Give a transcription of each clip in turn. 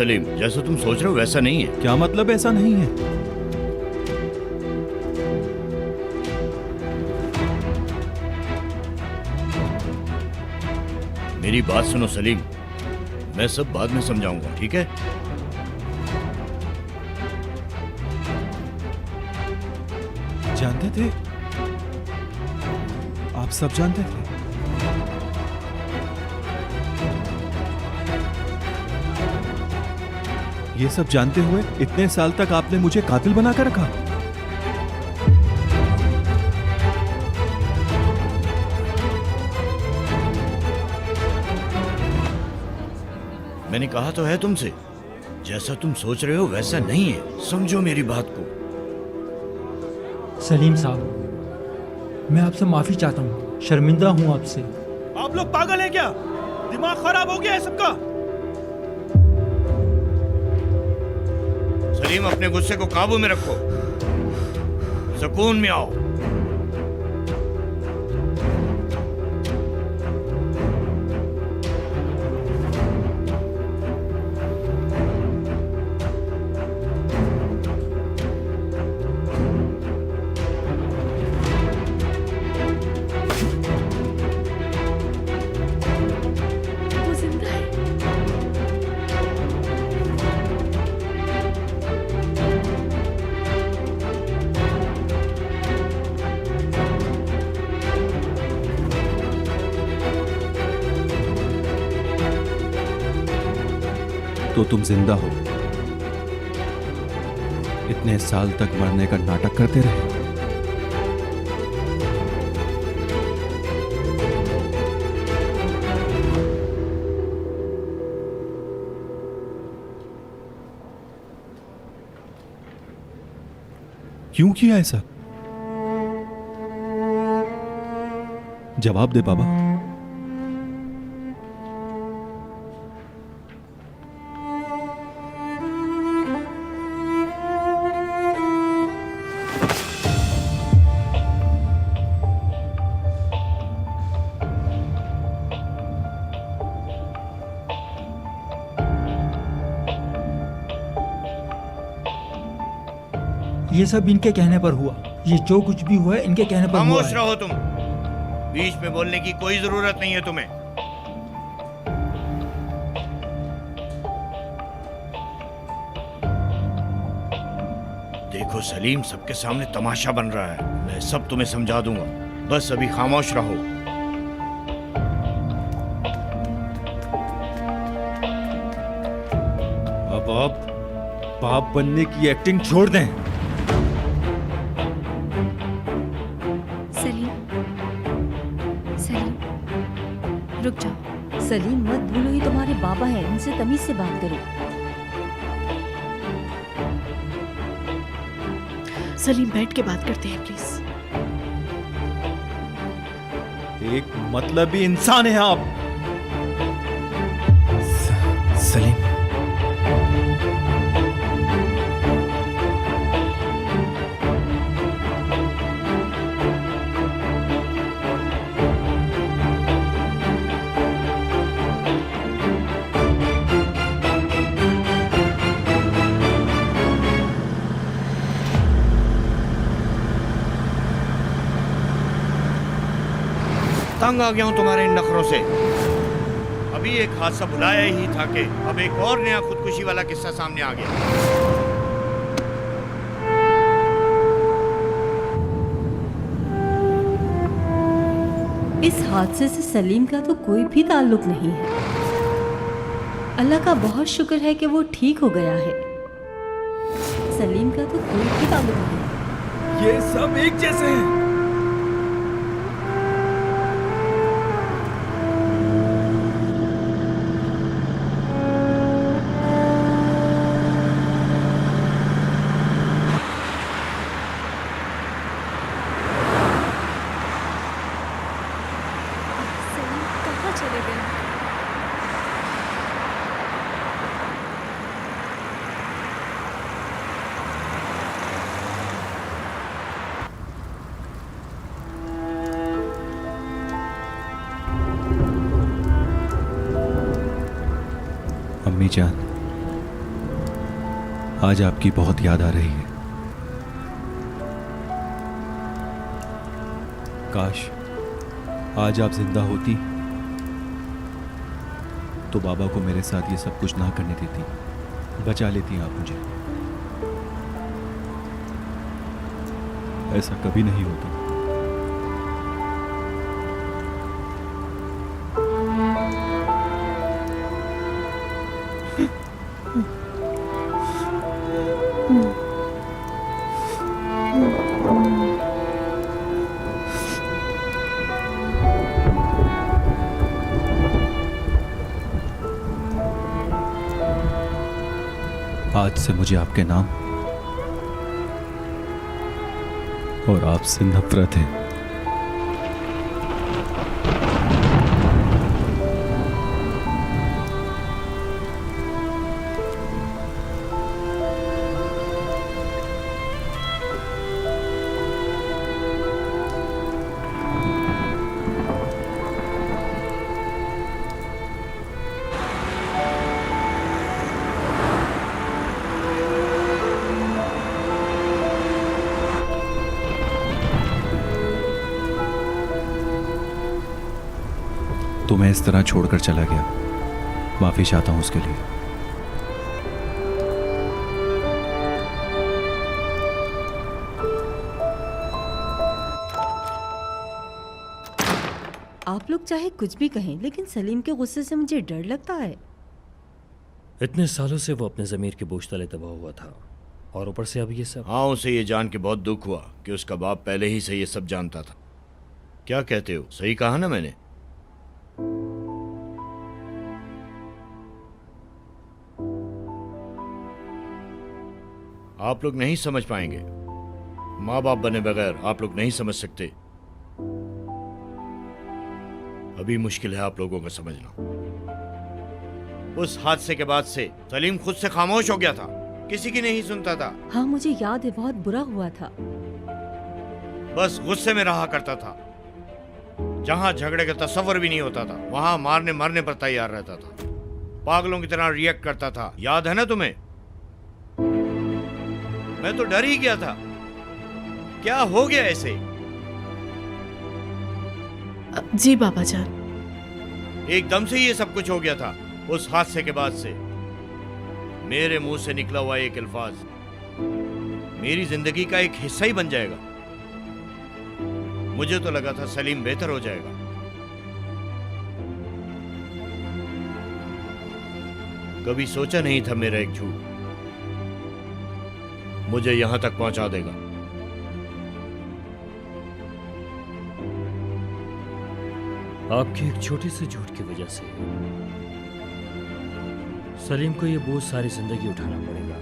सलीम, जैसा तुम सोच रहे हो वैसा नहीं है। क्या मतलब ऐसा नहीं है? मेरी बात सुनो सलीम, मैं सब बाद में समझाऊंगा, ठीक है? जानते थे? आप सब जानते थे? ये सब जानते हुए इतने साल तक आपने मुझे कातिल बनाकर रखा। मैंने कहा तो है तुमसे, जैसा तुम सोच रहे हो वैसा नहीं है, समझो मेरी बात को। सलीम साहब, मैं आपसे माफी चाहता हूँ, शर्मिंदा हूँ आपसे। आप लोग पागल हैं क्या? दिमाग खराब हो गया है सबका। सलीम, अपने गुस्से को काबू में रखो, सुकून में आओ। वो जिंदा है। तो तुम जिंदा हो। इतने साल तक मरने का नाटक करते रहे। क्यों किया ऐसा? जवाब दे बाबा। ये सब इनके कहने पर हुआ। ये जो कुछ भी हुआ है इनके कहने पर हुआ खामोश है। रहो तुम, बीच में बोलने की कोई जरूरत नहीं है तुम्हें। देखो सलीम, सबके सामने तमाशा बन रहा है, मैं सब तुम्हें समझा दूंगा, बस अभी खामोश रहो। अब आप बाप बनने की एक्टिंग छोड़ दें। सलीम, सलीम, रुक जाओ। सलीम, मत भूलो ये तुम्हारे बाबा हैं, उनसे तमीज से बात करो। सलीम, बैठ के बात करते हैं प्लीज। एक मतलबी इंसान है आप। सलीम, तंग आ गया हूं तुम्हारे इन नखरों से। अभी एक हादसा बुलाया ही था कि अब एक और नया खुदकुशी वाला किस्सा सामने आ गया। इस हादसे से सलीम का तो कोई भी ताल्लुक नहीं है। अल्लाह का बहुत शुक्र है कि वो ठीक हो गया है। सलीम का तो कोई भी ताल्लुक नहीं। ये सब एक जैसे हैं। सलीम कहाँ चले गए? अम्मी जान, आज आपकी बहुत याद आ रही है। काश आज आप जिंदा होती तो बाबा को मेरे साथ ये सब कुछ ना करने देती, बचा लेती आप मुझे। ऐसा कभी नहीं होता। आज से मुझे आपके नाम और आपसे नफरत है। तो मैं इस तरह छोड़कर चला गया, माफी चाहता हूं उसके लिए। आप लोग चाहे कुछ भी कहें, लेकिन सलीम के गुस्से से मुझे डर लगता है। इतने सालों से वो अपने ज़मीर के बोझ तले दबा हुआ था, और ऊपर से अब ये सब। हाँ, उसे ये जान के बहुत दुख हुआ कि उसका बाप पहले ही से ये सब जानता था। क्या कहते हो, सही कहा ना मैंने? आप लोग नहीं समझ पाएंगे। माँ बाप बने बगैर आप लोग नहीं समझ सकते। अभी मुश्किल है आप लोगों का समझना। उस हादसे के बाद से सलीम खुद से खामोश हो गया था, किसी की नहीं सुनता था। हाँ, मुझे याद है, बहुत बुरा हुआ था। बस गुस्से में रहा करता था। जहां झगड़े का तस्वर भी नहीं होता था, वहां मारने मरने पर तैयार रहता था। पागलों की तरह रिएक्ट करता था। याद है ना तुम्हें? मैं तो डर ही गया था। क्या हो गया ऐसे? जी बाबा जान। एकदम से ये सब कुछ हो गया था। उस हादसे के बाद से मेरे मुंह से निकला हुआ एक अल्फाज मेरी जिंदगी का एक हिस्सा ही बन जाएगा। मुझे तो लगा था सलीम बेहतर हो जाएगा। कभी सोचा नहीं था मेरा एक झूठ मुझे यहां तक पहुंचा देगा। आपके एक छोटे से झूठ की वजह से सलीम को ये बोझ सारी जिंदगी उठाना पड़ेगा।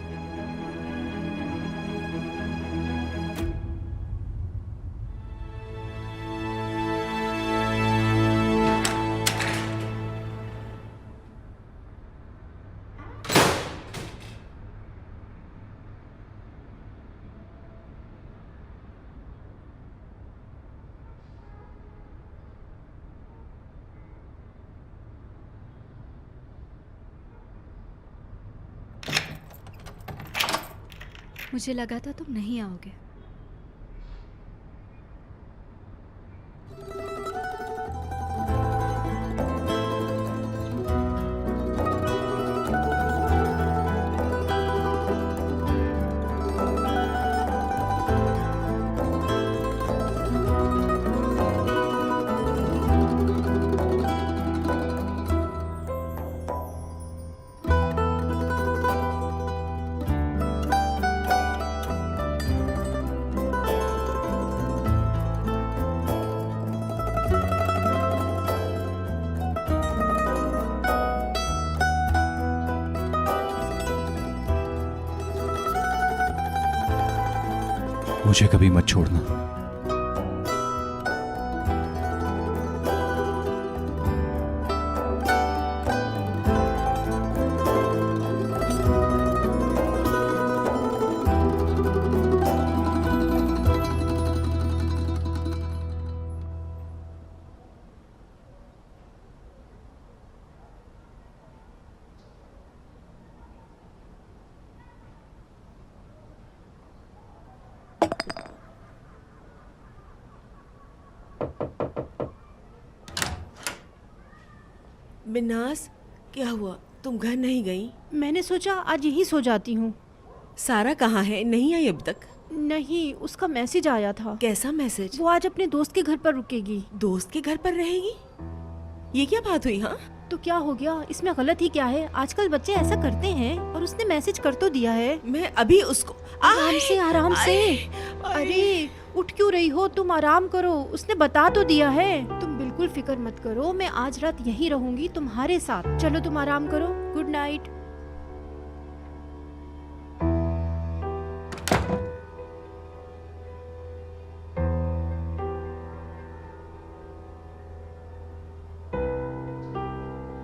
मुझे लगा था तुम नहीं आओगे। मुझे कभी मत छोड़ना। बिनास, क्या हुआ? तुम घर नहीं गई? मैंने सोचा आज यहीं सो जाती हूँ। सारा कहाँ है? नहीं आई अब तक? नहीं, उसका मैसेज आया था। कैसा मैसेज? वो आज अपने दोस्त के घर पर रुकेगी। दोस्त के घर पर रहेगी? ये क्या बात हुई? हाँ, तो क्या हो गया? इसमें गलत ही क्या है? आजकल बच्चे ऐसा करते हैं। और उसने मैसेज कर तो दिया है। मैं अभी उसको आराम से, आराम से। अरे उठ क्यों रही हो? तुम आराम करो। उसने बता तो दिया है। तुम बिल्कुल फिक्र मत करो, मैं आज रात यहीं रहूंगी तुम्हारे साथ। चलो तुम आराम करो। Good night.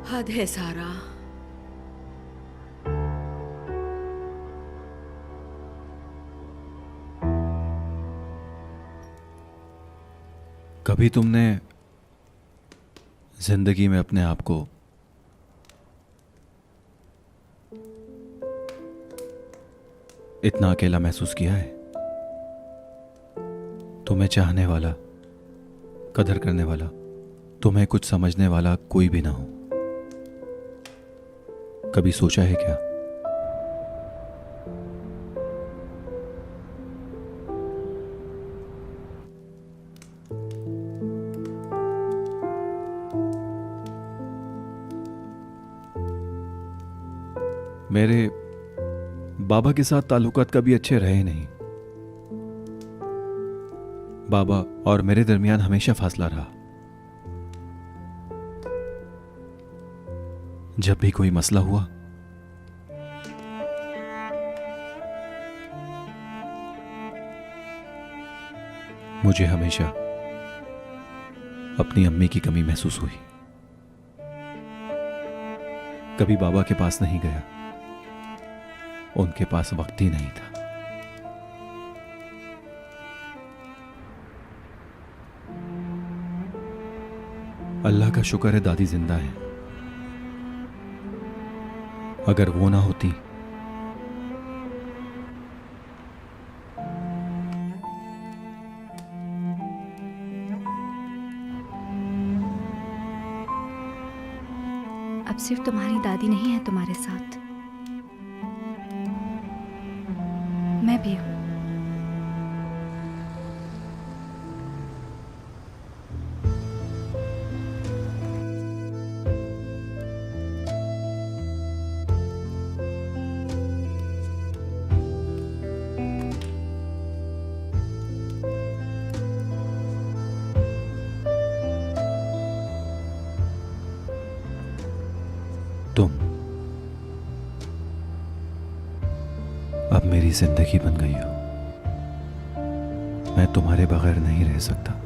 हद है सारा। कभी तुमने जिंदगी में अपने आप को इतना अकेला महसूस किया है? तुम्हें चाहने वाला, कदर करने वाला, तुम्हें कुछ समझने वाला कोई भी ना हो। कभी सोचा है क्या? मेरे बाबा के साथ ताल्लुकात कभी अच्छे रहे नहीं। बाबा और मेरे दरमियान हमेशा फासला रहा। जब भी कोई मसला हुआ, मुझे हमेशा अपनी अम्मी की कमी महसूस हुई। कभी बाबा के पास नहीं गया, उनके पास वक्त ही नहीं था। अल्लाह का शुक्र है दादी जिंदा है। अगर वो ना होती अब सिर्फ तुम्हारी दादी नहीं है तुम्हारे साथ, मैं भी हूँ। तुम अब मेरी जिंदगी बन गई हो। मैं तुम्हारे बगैर नहीं रह सकता।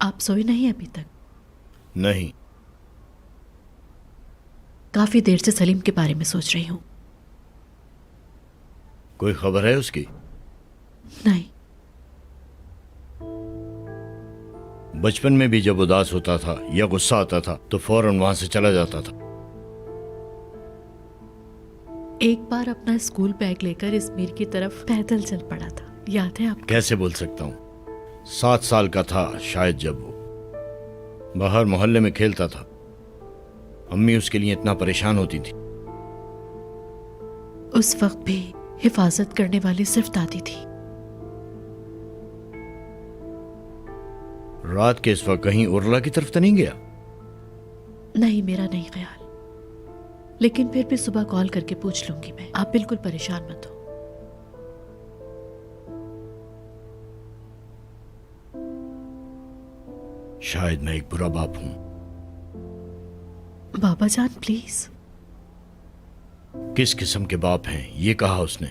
आप सोए नहीं अभी तक? नहीं। काफी देर से सलीम के बारे में सोच रही हूँ। कोई खबर है उसकी? नहीं। बचपन में भी जब उदास होता था या गुस्सा आता था तो फौरन वहां से चला जाता था। एक बार अपना स्कूल बैग लेकर इजमीर की तरफ पैदल चल पड़ा था, याद है आपको? कैसे बोल सकता हूँ, 7 साल का था शायद जब वो बाहर मोहल्ले में खेलता था। अम्मी उसके लिए इतना परेशान होती थी। उस वक्त भी हिफाजत करने वाली सिर्फ दादी थी। रात के इस वक्त कहीं उर्ला की तरफ तो नहीं गया? नहीं, मेरा नहीं ख्याल, लेकिन फिर भी सुबह कॉल करके पूछ लूंगी मैं। आप बिल्कुल परेशान मत हो। शायद मैं एक बुरा बाप हूं। बाबा जान प्लीज। किस किस्म के बाप हैं ये कहा उसने।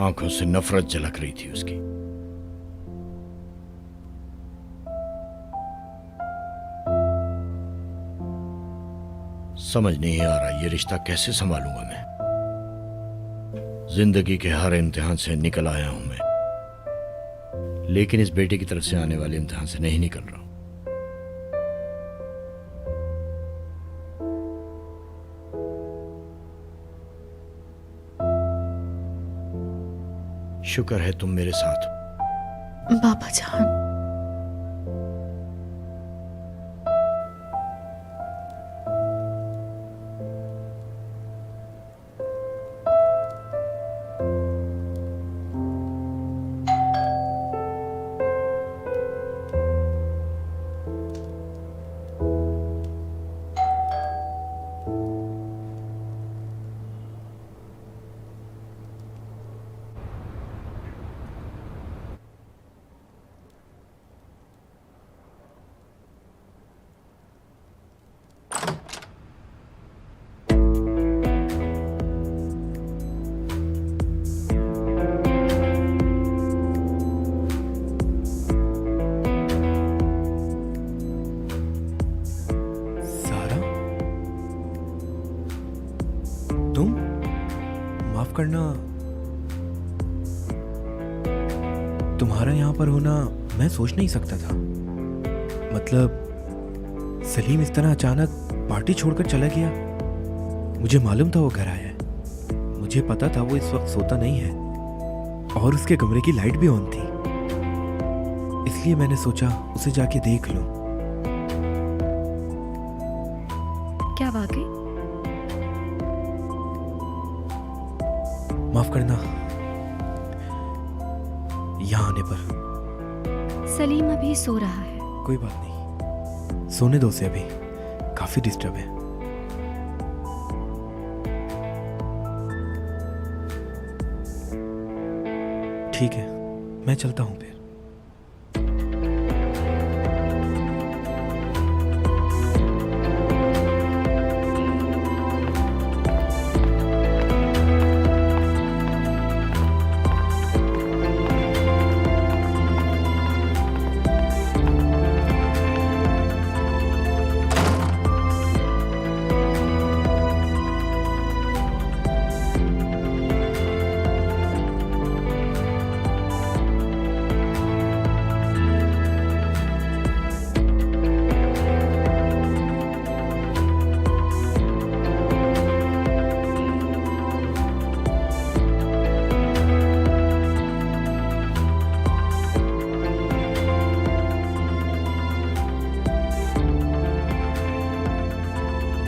आंखों से नफरत झलक रही थी उसकी। समझ नहीं आ रहा ये रिश्ता कैसे संभालूंगा मैं। जिंदगी के हर इम्तिहान से निकल आया हूं मैं, लेकिन इस बेटे की तरफ से आने वाले इम्तिहान से नहीं निकल रहा हूं। शुक्र है तुम मेरे साथ हो। बाबा जान, सारा, तुम? माफ करना, तुम्हारा यहां पर होना मैं सोच नहीं सकता था। मतलब सलीम इस तरह अचानक पार्टी छोड़कर चला गया। मुझे मालूम था वो घर आया है, मुझे पता था वो इस वक्त सोता नहीं है, और उसके कमरे की लाइट भी ऑन थी। इसलिए मैंने सोचा उसे जाके देख लूं। क्या वाकई? माफ करना, यहाँ आने पर। सलीम अभी सो रहा है। कोई बात नहीं, सोने दो उसे, अभी काफी डिस्टर्ब है। ठीक है, मैं चलता हूं फिर।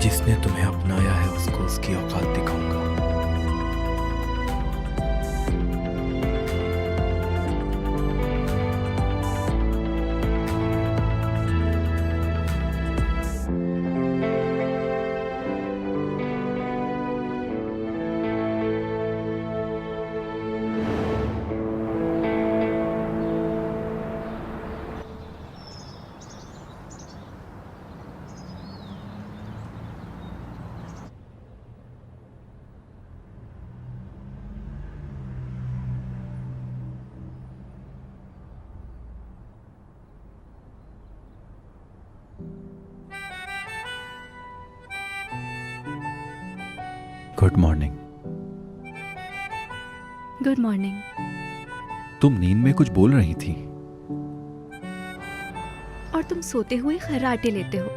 जिसने तुम्हें अपनाया है उसको उसकी औकात दिखाऊंगा। Good morning. Good morning. तुम नींद में कुछ बोल रही थी। और तुम सोते हुए खर्राटे लेते हो।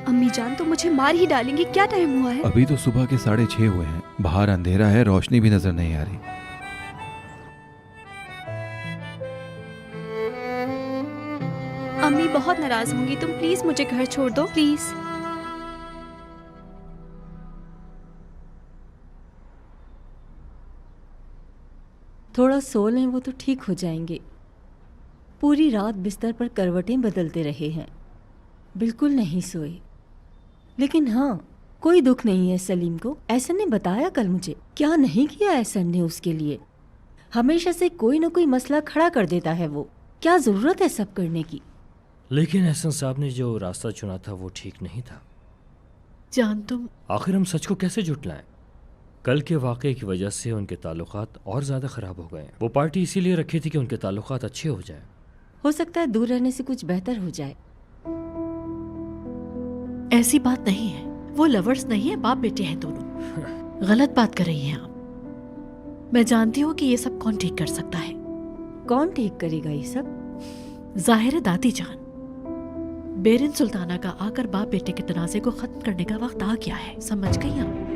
अम्मी जान तो मुझे मार ही डालेंगी। क्या टाइम हुआ है? अभी तो सुबह के 6:30 हुए हैं। बाहर अंधेरा है, रोशनी भी नजर नहीं आ रही। अम्मी बहुत नाराज होंगी। तुम प्लीज मुझे घर छोड़ दो, प्लीज। थोड़ा सो लें, वो तो ठीक हो जाएंगे। पूरी रात बिस्तर पर करवटें बदलते रहे हैं, बिल्कुल नहीं सोए। लेकिन हाँ, कोई दुख नहीं है सलीम को। एहसन ने बताया कल मुझे, क्या नहीं किया एहसन ने उसके लिए। हमेशा से कोई ना कोई मसला खड़ा कर देता है वो। क्या जरूरत है सब करने की। लेकिन एहसन साहब ने जो रास्ता चुना था वो ठीक नहीं था। जान तुम आखिर हम सच को कैसे जुटलाएं? कल के वाक़े की वजह से उनके ताल्लुकात और ज़्यादा ख़राब हो गए। वो पार्टी इसीलिए रखी थी कि उनके ताल्लुकात अच्छे हो जाएं। हो सकता है दूर रहने से कुछ बेहतर हो जाए। ऐसी बात नहीं है, वो लवर्स नहीं है, बाप बेटे हैं दोनों। गलत बात कर रही हैं आप। मैं जानती हूँ कि ये सब कौन ठीक कर सकता है। कौन ठीक करेगा ये सब? जाहिर है दादी जान। बेरिन सुल्ताना का आकर बाप बेटे के तनाज़े को खत्म करने का वक्त आ गया है, समझ गई आप?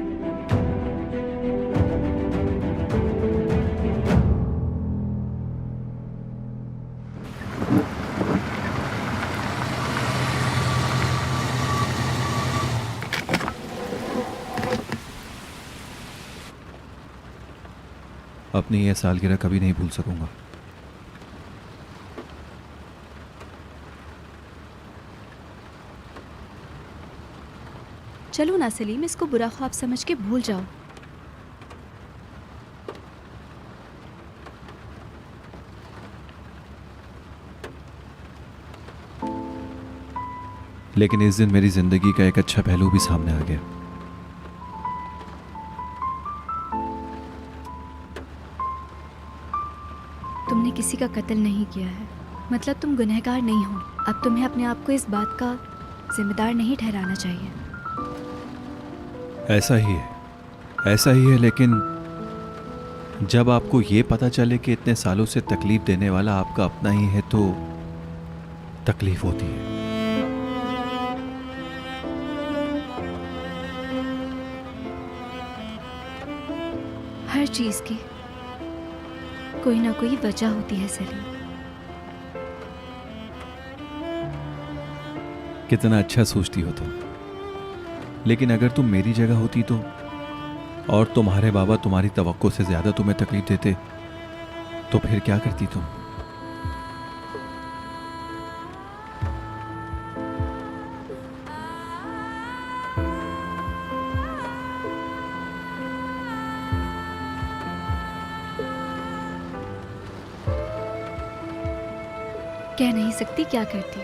अपनी यह सालगिरह कभी नहीं भूल सकूंगा। चलो ना सलीम, इसको बुरा ख्वाब समझ के भूल जाओ। लेकिन इस दिन मेरी जिंदगी का एक अच्छा पहलू भी सामने आ गया। तुमने किसी का कत्ल नहीं किया है, मतलब तुम गुनहगार नहीं हो। अब तुम्हें अपने आप को इस बात का जिम्मेदार नहीं ठहराना चाहिए। ऐसा ही है, लेकिन जब आपको ये पता चले कि इतने सालों से तकलीफ देने वाला आपका अपना ही है तो तकलीफ होती है। हर चीज की कोई ना कोई वजह होती है सलीम। कितना अच्छा सोचती हो तुम। लेकिन अगर तुम मेरी जगह होती तो, और तुम्हारे बाबा तुम्हारी तवक्को से ज्यादा तुम्हें तकलीफ देते, तो फिर क्या करती तुम? कह नहीं सकती क्या करती।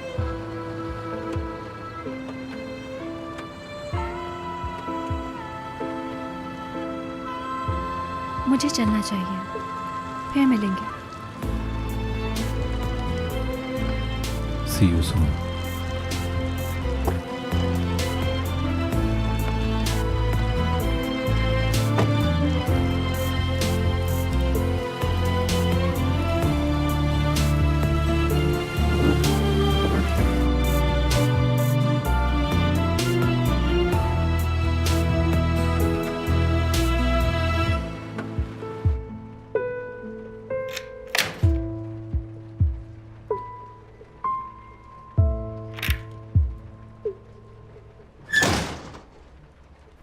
मुझे चलना चाहिए, फिर मिलेंगे। See you soon.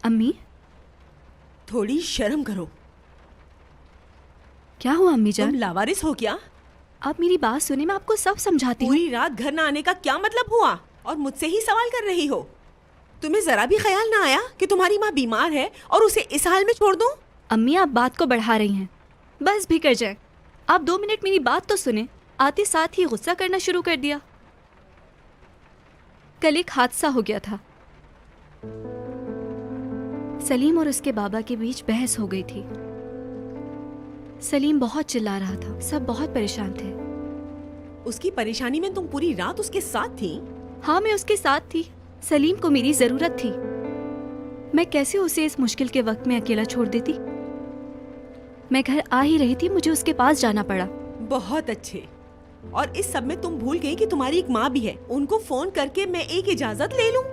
अम्मी, थोड़ी शर्म करो। क्या हुआ अम्मी तुम जान? लावारिस हो क्या? आप मेरी बात सुने, मैं आपको सब समझाती हूँ। पूरी रात घर न आने का क्या मतलब हुआ? और मुझसे ही सवाल कर रही हो? तुम्हें जरा भी ख्याल ना आया कि तुम्हारी माँ बीमार है और उसे इस हाल में छोड़ दूं? अम्मी, आप बात को बढ़ा रही हैं। बस भी कर जाए। आप 2 मिनट मेरी बात तो सुने। आते साथ ही गुस्सा करना शुरू कर दिया। कल एक हादसा हो गया था। सलीम और उसके बाबा के बीच बहस हो गई थी। सलीम बहुत चिल्ला रहा था, सब बहुत परेशान थे। उसकी परेशानी में तुम पूरी रात उसके साथ थी? हाँ, मैं उसके साथ थी। सलीम को मेरी जरूरत थी। मैं कैसे उसे इस मुश्किल के वक्त में अकेला छोड़ देती? मैं घर आ ही रही थी, मुझे उसके पास जाना पड़ा। बहुत अच्छे। और इस सब में तुम भूल गई कि तुम्हारी एक माँ भी है। उनको फोन करके मैं एक इजाजत ले लूं?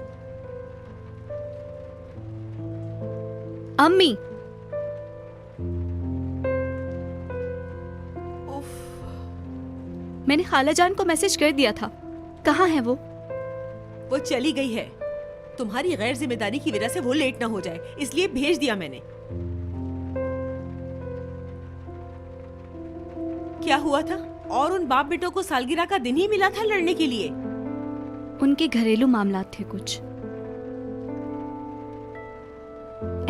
अम्मी, मैंने खाला जान को मैसेज कर दिया था। कहाँ है वो? वो चली गई है। तुम्हारी गैर जिम्मेदारी की वजह से वो लेट ना हो जाए, इसलिए भेज दिया मैंने। क्या हुआ था? और उन बाप बेटों को सालगिरह का दिन ही मिला था लड़ने के लिए। उनके घरेलू मामलात थे कुछ।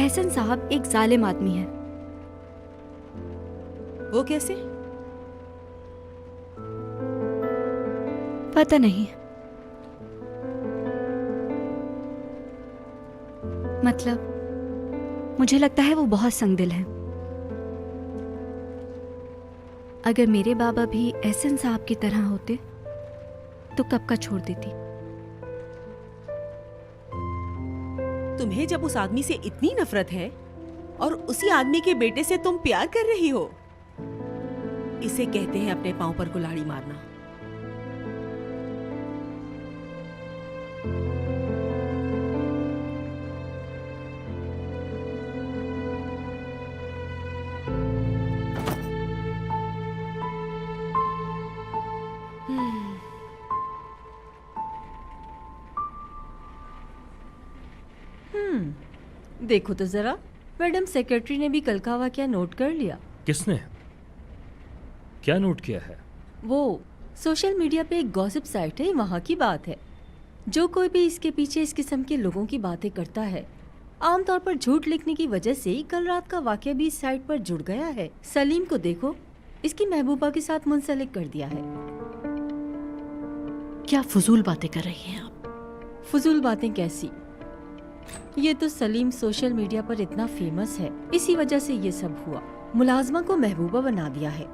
एहसन साहब एक जालिम आदमी है। वो कैसे? पता नहीं, मतलब मुझे लगता है वो बहुत संगदिल है। अगर मेरे बाबा भी एहसन साहब की तरह होते तो कब का छोड़ देती। तुम्हें जब उस आदमी से इतनी नफरत है और उसी आदमी के बेटे से तुम प्यार कर रही हो, इसे कहते हैं अपने पांव पर कुल्हाड़ी मारना। देखो तो जरा, मैडम सेक्रेटरी ने भी कल का वाकया नोट कर लिया। किसने? क्या नोट किया है? वो सोशल मीडिया पे एक गॉसिप साइट है, वहाँ की बात है। जो कोई भी इसके पीछे इस किस्म के लोगों की बातें करता है, आमतौर पर झूठ लिखने की वजह से ही कल रात का वाकया भी इस साइट पर जुड़ गया है। सलीम को देखो, इसकी महबूबा के साथ मुंसलिक कर दिया है। क्या फजूल बातें कर रही हैं आप? फजूल बातें कैसी? ये तो सलीम सोशल मीडिया पर इतना फेमस है, इसी वजह से ये सब हुआ। मुलाजमा को महबूबा बना दिया है।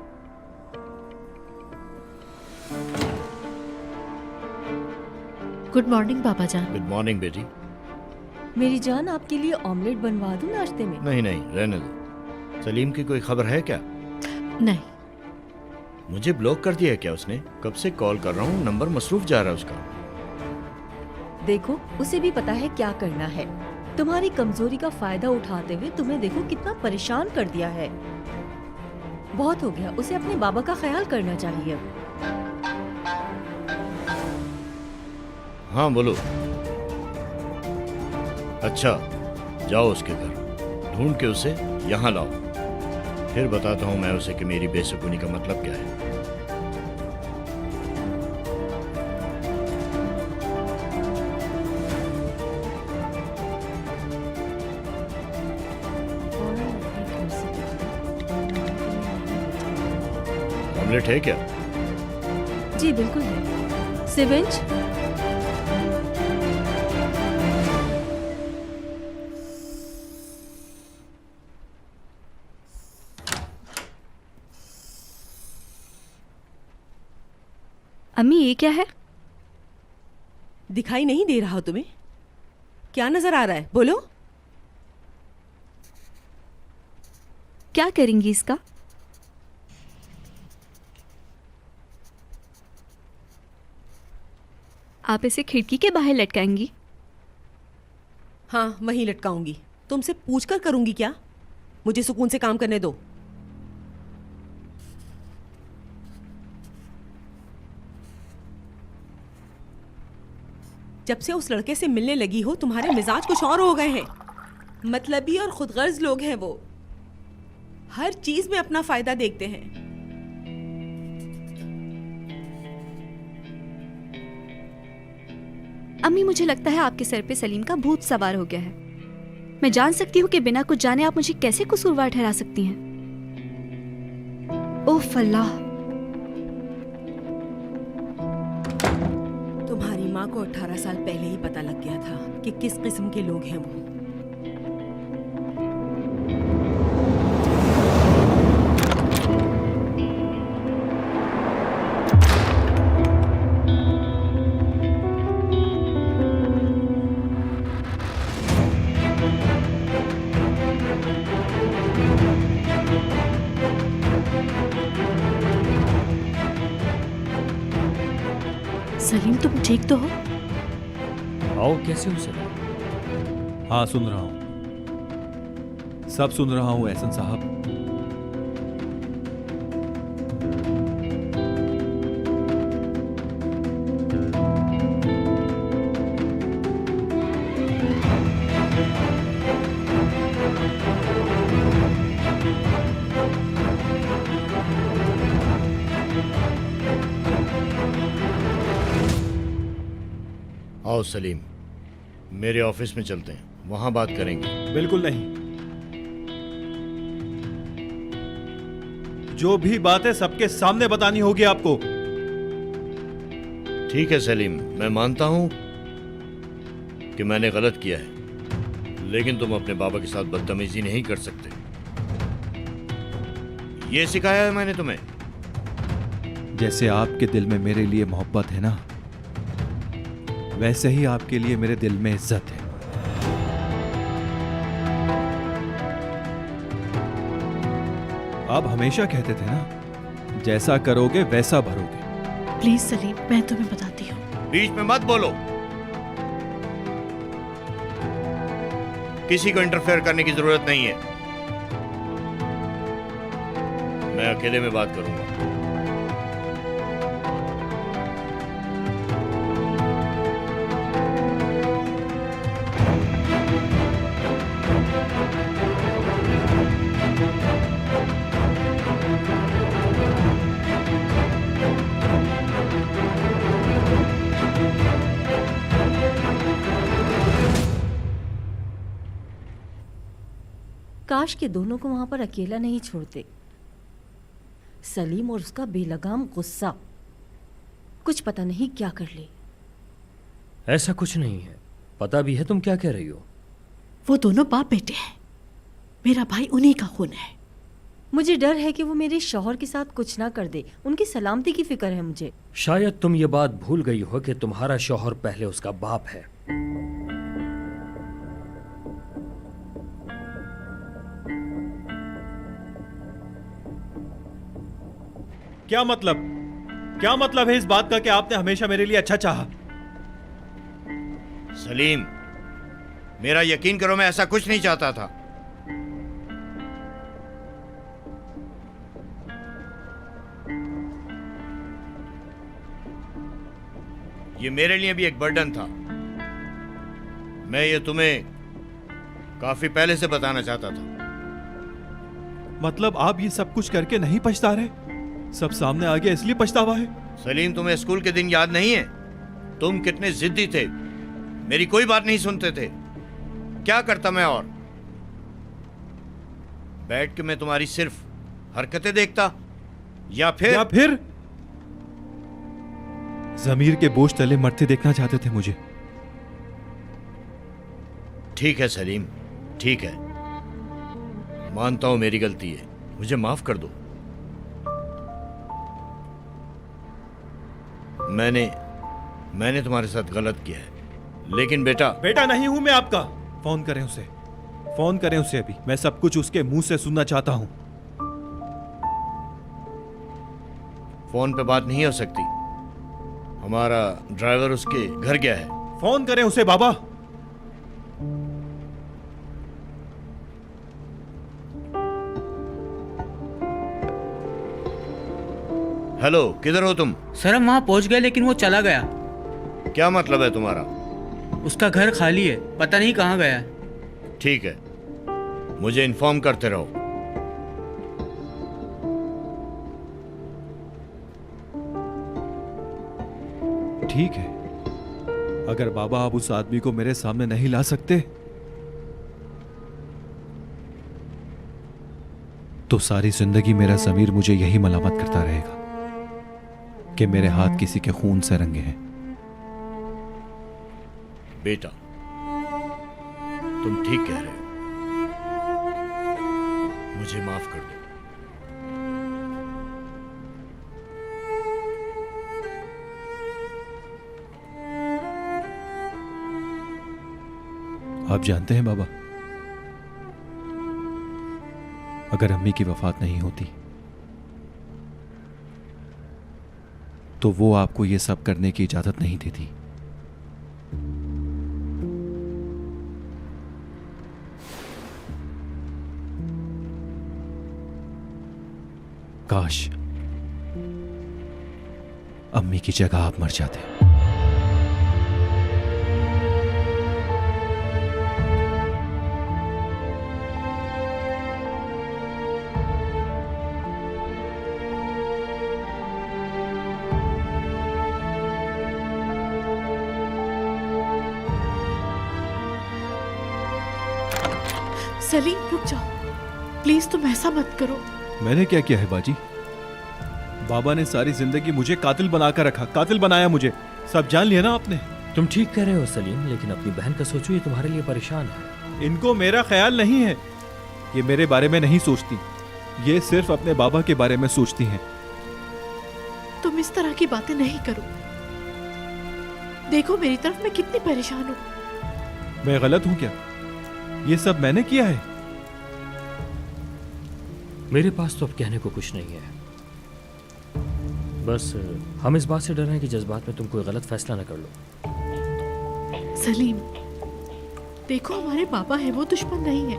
गुड मॉर्निंग बाबा जान। गुड मॉर्निंग बेटी। मेरी जान, आपके लिए ऑमलेट बनवा दूं नाश्ते में? नहीं नहीं, रहने दो। सलीम की कोई खबर है क्या? नहीं। मुझे ब्लॉक कर दिया है क्या उसने? कब से कॉल कर रहा हूँ, नंबर मसरूफ जा रहा है उसका। देखो, उसे भी पता है क्या करना है। तुम्हारी कमजोरी का फायदा उठाते हुए तुम्हें देखो कितना परेशान कर दिया है। बहुत हो गया, उसे अपने बाबा का ख्याल करना चाहिए। हाँ बोलो। अच्छा, जाओ उसके घर, ढूंढ के उसे यहाँ लाओ, फिर बताता हूँ मैं उसे कि मेरी बेसुकूनी का मतलब क्या है। ऑमलेट है क्या? जी बिल्कुल है। सिवेंज? अम्मी ये क्या है? दिखाई नहीं दे रहा हो तुम्हें? क्या नजर आ रहा है? बोलो। क्या करेंगी इसका? आप इसे खिड़की के बाहर लटकाएंगी? हाँ, वहीं लटकाऊंगी। तुमसे पूछकर करूंगी क्या? मुझे सुकून से काम करने दो। जब से उस लड़के से मिलने लगी हो, तुम्हारे मिजाज कुछ और हो गए हैं। मतलबी और खुदगर्ज लोग हैं वो, हर चीज में अपना फायदा देखते हैं। अम्मी मुझे लगता है आपके सर पे सलीम का भूत सवार हो गया है। मैं जान सकती हूँ कि बिना कुछ जाने आप मुझे कैसे कसूरवार ठहरा सकती हैं? ओह अल्लाह! तुम्हारी माँ को 18 साल पहले ही पता लग गया था कि किस किस्म के लोग हैं वो। सलीम तुम ठीक तो हो? आओ, कैसे हो सलीम? हाँ सुन रहा हूँ, सब सुन रहा हूँ एहसन साहब। आओ सलीम, मेरे ऑफिस में चलते हैं, वहां बात करेंगे। बिल्कुल नहीं। जो भी बात है सबके सामने बतानी होगी आपको। ठीक है सलीम, मैं मानता हूं कि मैंने गलत किया है, लेकिन तुम अपने बाबा के साथ बदतमीजी नहीं कर सकते। ये सिखाया है मैंने तुम्हें। जैसे आपके दिल में मेरे लिए मोहब्बत है ना, वैसे ही आपके लिए मेरे दिल में इज्जत है। आप हमेशा कहते थे ना, जैसा करोगे वैसा भरोगे। प्लीज सलीम, मैं तुम्हें बताती हूँ। बीच में मत बोलो। किसी को इंटरफेयर करने की जरूरत नहीं है। मैं अकेले में बात करूंगा। काश के दोनों को वहां पर अकेला नहीं छोड़ते। सलीम और उसका बेलगाम गुस्सा, कुछ पता नहीं क्या कर ले। ऐसा कुछ नहीं है, पता भी है तुम क्या कह रही हो। वो दोनों बाप बेटे हैं, मेरा भाई उन्हीं का खून है। मुझे डर है कि वो मेरे शौहर के साथ कुछ ना कर दे, उनकी सलामती की फिक्र है मुझे। शायद तुम ये बात भूल गई हो कि तुम्हारा शौहर पहले उसका बाप है। क्या मतलब? क्या मतलब है इस बात का कि आपने हमेशा मेरे लिए अच्छा चाहा? सलीम, मेरा यकीन करो, मैं ऐसा कुछ नहीं चाहता था। ये मेरे लिए भी एक बर्डन था। मैं ये तुम्हें काफी पहले से बताना चाहता था। मतलब आप ये सब कुछ करके नहीं पछता रहे? सब सामने आ गया इसलिए पछतावा है? सलीम, तुम्हें स्कूल के दिन याद नहीं है? तुम कितने जिद्दी थे, मेरी कोई बात नहीं सुनते थे। क्या करता मैं? और बैठ के मैं तुम्हारी सिर्फ हरकतें देखता, या फिर जमीर के बोझ तले मरते देखना चाहते थे मुझे। ठीक है सलीम, ठीक है, मानता हूं मेरी गलती है, मुझे माफ कर दो। मैंने तुम्हारे साथ गलत किया है, लेकिन बेटा नहीं हूं मैं आपका। फोन करें उसे अभी। मैं सब कुछ उसके मुंह से सुनना चाहता हूं। फोन पे बात नहीं हो सकती, हमारा ड्राइवर उसके घर गया है। फोन करें उसे बाबा। हेलो, किधर हो तुम? सर हम वहाँ पहुँच गए, लेकिन वो चला गया। क्या मतलब है तुम्हारा? उसका घर खाली है, पता नहीं कहाँ गया है। ठीक है, मुझे इन्फॉर्म करते रहो। ठीक है, अगर बाबा आप उस आदमी को मेरे सामने नहीं ला सकते तो सारी जिंदगी मेरा ज़मीर मुझे यही मलामत करता रहेगा कि मेरे हाथ किसी के खून से रंगे हैं। बेटा, तुम ठीक कह रहे हो, मुझे माफ कर दो। आप जानते हैं बाबा, अगर अम्मी की वफात नहीं होती तो वो आपको ये सब करने की इजाजत नहीं देती। काश अम्मी की जगह आप मर जाते। सलीम रुक जाओ, प्लीज तुम ऐसा मत करो। मैंने क्या किया है बाजी? बाबा ने सारी जिंदगी मुझे कातिल बनाकर रखा, कातिल बनाया मुझे। सब जान लिया ना आपने। तुम ठीक कह रहे हो सलीम, लेकिन अपनी बहन का सोचो, ये तुम्हारे लिए परेशान है। इनको मेरा ख्याल नहीं है। ये मेरे बारे में नहीं सोचती, ये सिर्फ अपने बाबा के बारे में सोचती हैं। तुम इस तरह की बातें नहीं करो। देखो मेरी तरफ, मैं कितनी परेशान हूँ। मैं गलत हूं क्या? ये सब मैंने किया है? मेरे पास तो अब कहने को कुछ नहीं है। बस हम इस बात से डर रहे हैं कि जज्बात में तुम कोई गलत फैसला न कर लो। सलीम देखो, हमारे बाबा है, वो दुश्मन नहीं है।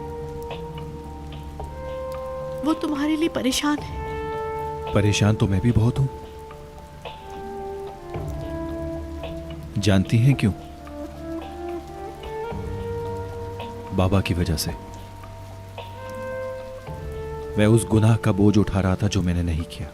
वो तुम्हारे लिए परेशान है। परेशान तो मैं भी बहुत हूं। जानती हैं क्यों? बाबा की वजह से। मैं उस गुनाह का बोझ उठा रहा था जो मैंने नहीं किया।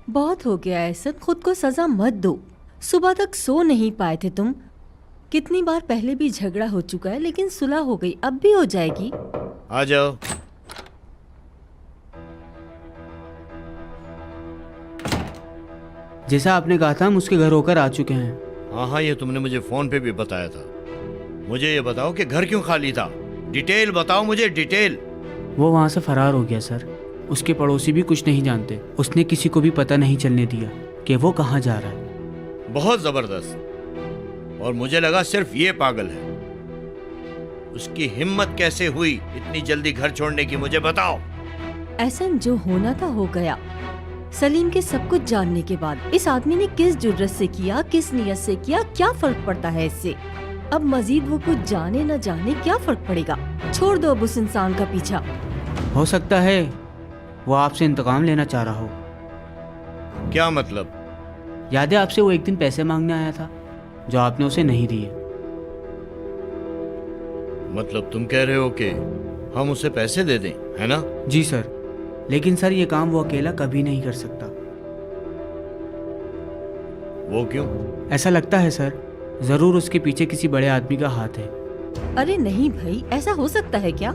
बहुत हो गया ऐसा, खुद को सजा मत दो। सुबह तक सो नहीं पाए थे तुम। कितनी बार पहले भी झगड़ा हो चुका है, लेकिन सुलह हो गई, अब भी हो जाएगी। आ जाओ। जैसा आपने कहा था हम उसके घर होकर आ चुके हैं। हाँ हाँ, ये तुमने मुझे फोन पे भी बताया था। मुझे ये बताओ कि घर क्यों खाली था? डिटेल बताओ मुझे, डिटेल। वो वहाँ से फरार हो गया सर। उसके पड़ोसी भी कुछ नहीं जानते। उसने किसी को भी पता नहीं चलने दिया कि वो कहाँ जा रहा है। बहुत जबरदस्त। और मुझे लगा सिर्फ ये पागल है। उसकी हिम्मत कैसे हुई इतनी जल्दी घर छोड़ने की, मुझे बताओ। ऐसा जो होना था हो गया। सलीम के सब कुछ जानने के बाद इस आदमी ने किस जुर्रत से किया, किस नियत से किया, क्या फर्क पड़ता है इससे? अब मजीद वो कुछ जाने न जाने, क्या फर्क पड़ेगा? छोड़ दो अब उस इंसान का पीछा। हो सकता है वो आपसे इंतकाम लेना चाह रहा हो। क्या मतलब? याद है आपसे वो एक दिन पैसे मांगने आया था जो आपने उसे नहीं दिए। मतलब तुम कह रहे हो कि हम उसे पैसे दे दें, है ना? जी सर, लेकिन सर ये काम वो अकेला कभी नहीं कर सकता। वो क्यों? ऐसा लगता है सर, जरूर उसके पीछे किसी बड़े आदमी का हाथ है। अरे नहीं भाई, ऐसा हो सकता है क्या?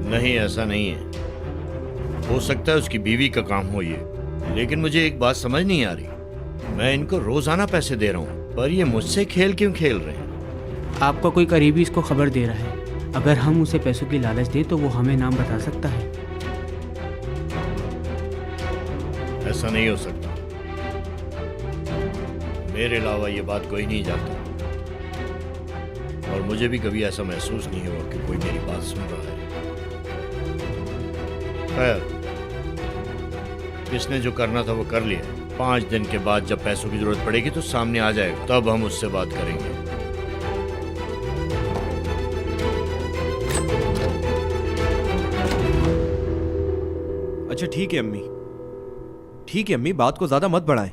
नहीं, ऐसा नहीं है। हो सकता है उसकी बीवी का काम हो ये, लेकिन मुझे एक बात समझ नहीं आ रही। मैं इनको रोजाना पैसे दे रहा हूँ, पर ये मुझसे खेल क्यों खेल रहे हैं? आपका कोई करीबी इसको खबर दे रहा है। अगर हम उसे पैसों की लालच दें तो वो हमें नाम बता सकता है। ऐसा नहीं हो सकता। मेरे अलावा ये बात कोई नहीं जानता, और मुझे भी कभी ऐसा महसूस नहीं हुआ कि कोई मेरी बात सुन रहा है। खैर, किसने जो करना था वो कर लिया। 5 दिन के बाद जब पैसों की जरूरत पड़ेगी तो सामने आ जाएगा, तब हम उससे बात करेंगे। अच्छा ठीक है अम्मी, ठीक है अम्मी, बात को ज्यादा मत बढ़ाएं।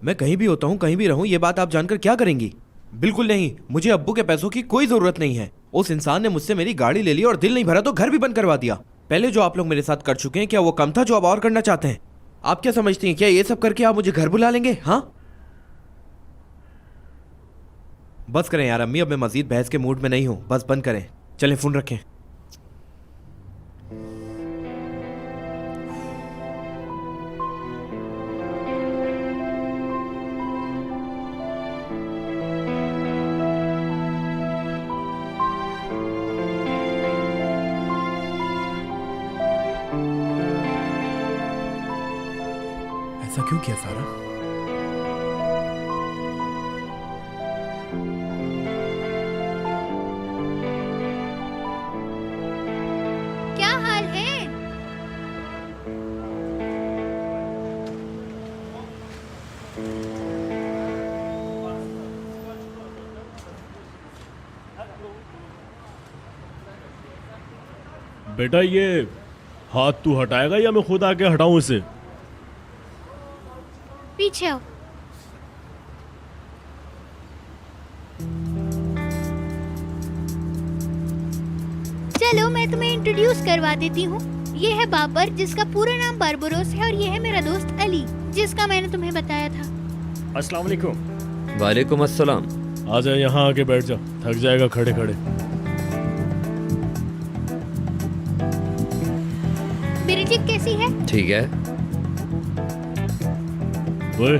मैं कहीं भी होता हूँ, कहीं भी रहूँ, ये बात आप जानकर क्या करेंगी? बिल्कुल नहीं, मुझे अब्बू के पैसों की कोई जरूरत नहीं है। उस इंसान ने मुझसे मेरी गाड़ी ले ली और दिल नहीं भरा तो घर भी बंद करवा दिया। पहले जो आप लोग मेरे साथ कर चुके हैं, क्या वो कम था जो आप और करना चाहते हैं? आप क्या समझती हैं, क्या ये सब करके आप मुझे घर बुला लेंगे? हाँ बस करें यार अम्मी, अब मैं मजीद बहस के मूड में नहीं हूं, बस बंद करें। चलें फोन रखें। ऐसा क्यों किया सारा? क्या हाल है? बेटा ये हाथ तू हटाएगा या मैं खुद आके हटाऊं इसे? पीछे आओ। चलो मैं तुम्हें इंट्रोड्यूस करवा देती हूँ। ये है बाबर, जिसका पूरा नाम बारबरोस है, और ये है मेरा दोस्त अली, जिसका मैंने तुम्हें बताया था। अस्सलाम वालेकुम। वालेकुम अस्सलाम। आ जा, यहाँ आके बैठ जा, थक जाएगा खड़े खड़े। बिरजिक कैसी है? ठीक है। ओए,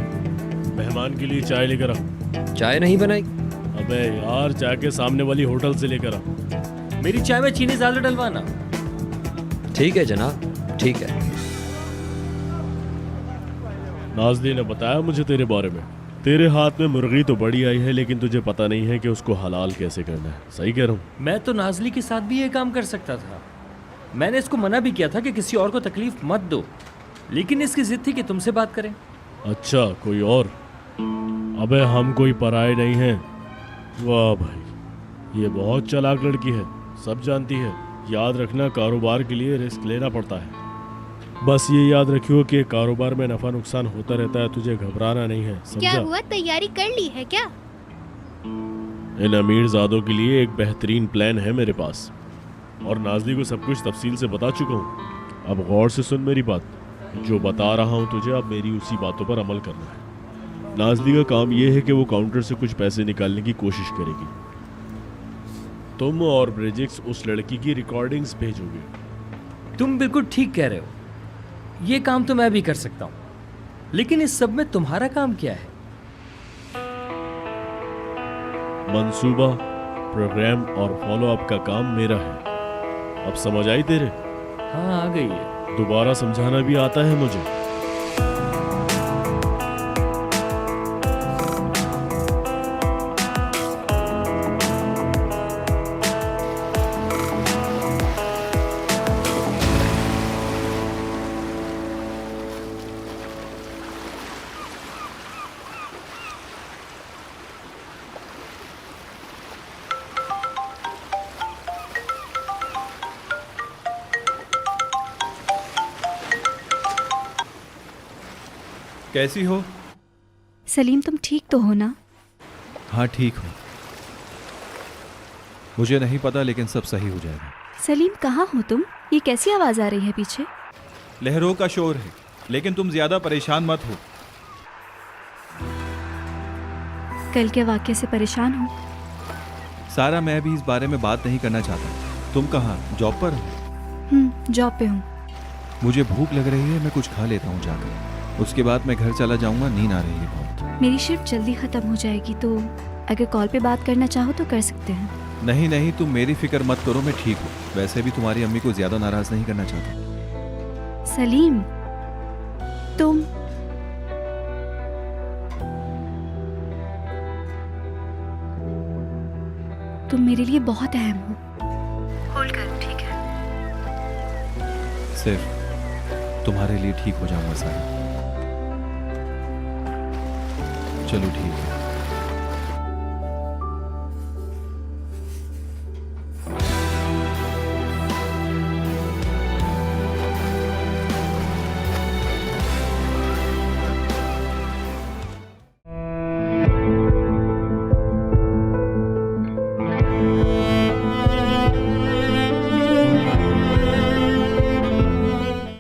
मेहमान के लिए चाय लेकर आ। चाय नहीं बनाई? अबे यार, चाय के सामने वाली होटल से लेकर आ। मेरी चाय में चीनी ज्यादा डलवाना। ठीक है जनाब, ठीक है। नाज़ली ने बताया मुझे तेरे बारे में। तेरे हाथ में मुर्गी तो बड़ी आई है, लेकिन तुझे पता नहीं है कि उसको हलाल कैसे करना है। सही कह रहा हूँ? मैं तो नाज़ली के साथ भी ये काम कर सकता था। मैंने इसको मना भी किया था कि किसी और को तकलीफ मत दो, लेकिन इसकी जिद थी कि तुमसे बात करें। अच्छा, कोई और? अबे हम कोई पराये नहीं हैं। वाह भाई, ये बहुत चालाक लड़की है, सब जानती है। याद रखना, कारोबार के लिए रिस्क लेना पड़ता है। बस ये याद रखियो कि कारोबार में नफा नुकसान होता रहता है, तुझे घबराना नहीं है, समझा? क्या हुआ, तैयारी कर ली है क्या? इन अमीर ज़ादों के लिए एक बेहतरीन प्लान है मेरे पास, और नाज़ली को सब कुछ तफसील से बता चुका हूँ। अब गौर से सुन मेरी बात। जो बता रहा हूँ तुझे, अब मेरी उसी बातों पर अमल करना है। नाज़ली का काम यह है कि वो काउंटर से कुछ पैसे निकालने की कोशिश करेगी। तुम और ब्रिजिक्स उस लड़की की रिकॉर्डिंग्स भेजोगे। तुम बिल्कुल ठीक कह रहे हो, ये काम तो मैं भी कर सकता हूँ, लेकिन इस सब में तुम्हारा काम क्या है? मंसूबा, प्रोग्राम और फॉलो अप का काम मेरा है। अब समझ आई तेरे? हाँ, आ गई है। दोबारा समझाना भी आता है मुझे। कैसी हो? सलीम, तुम ठीक तो हो ना? हाँ ठीक हूँ। मुझे नहीं पता, लेकिन सब सही हो जाएगा। सलीम, कहाँ हो तुम? ये कैसी आवाज़ आ रही है पीछे? लहरों का शोर है, लेकिन तुम ज्यादा परेशान मत हो। कल के वाक़ये से परेशान हो? सारा, मैं भी इस बारे में बात नहीं करना चाहता। तुम कहाँ, जॉब पर हो? जॉब पे हूँ। मुझे भूख लग रही है, मैं कुछ खा लेता हूँ जाकर। उसके बाद मैं घर चला जाऊंगा, नींद आ रही है बहुत। मेरी शिफ्ट जल्दी ख़त्म हो जाएगी, तो अगर कॉल पे बात करना चाहो तो कर सकते हैं। नहीं नहीं, तुम मेरी फिक्र मत करो, मैं ठीक हूँ। वैसे भी तुम्हारी अम्मी को ज्यादा नाराज नहीं करना चाहता। सलीम, तुम मेरे लिए बहुत अहम हो। होल्ड करो, ठीक है? सिर्फ तुम्हारे लिए ठीक हो जाऊंगा सारा। चलो ठीक है।